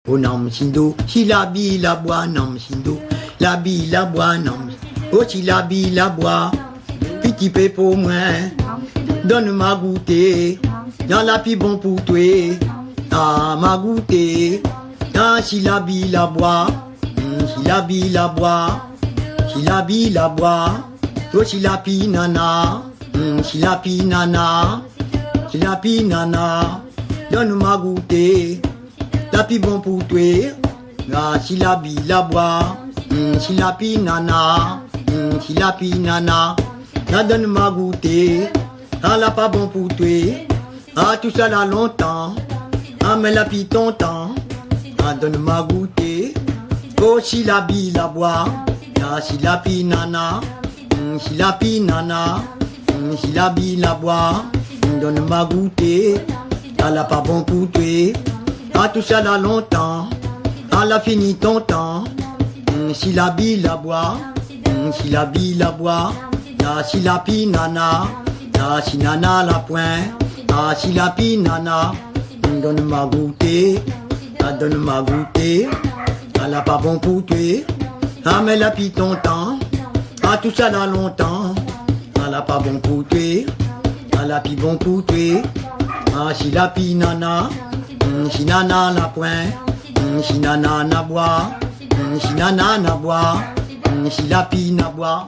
Oh nam sindo, si la bi la bois, nam sindo, la bi la bois, nam. Oh si la bi la bois, petit peu pour moi, donne-moi goûter, dans la pi bon pour toi, ah ma goûter, ah si la bi la bois, si la bi la bois, si la bi la bois, oh si la pi nana, si la pi nana, si la pi nana, donne-moi goûter. La pi bon pour toi, si la bi la bois, si la pi nana, si la pi nana, la donne ma goûter, la pas bon pour toi, tout ça là longtemps, mais la pi ton temps, donne ma goûter, oh si la bi la bois, si la pi nana, si la pi nana, si la bi la bois, donne ma goûter, la pas bon pour toi. Tout ça là longtemps, la fini ton temps, si la bi la bois, si la bi la bois, si la pi nana, si nana la point, si la pi nana, donne ma goûter, donne ma goûter, la pas bon pour toi, mais la pi ton temps, tout ça là longtemps, la pas bon pour toi, la pi bon pour toi, si la pi nana. Si nana na point, si nana na bois, si nana na bois, si la pi na bois.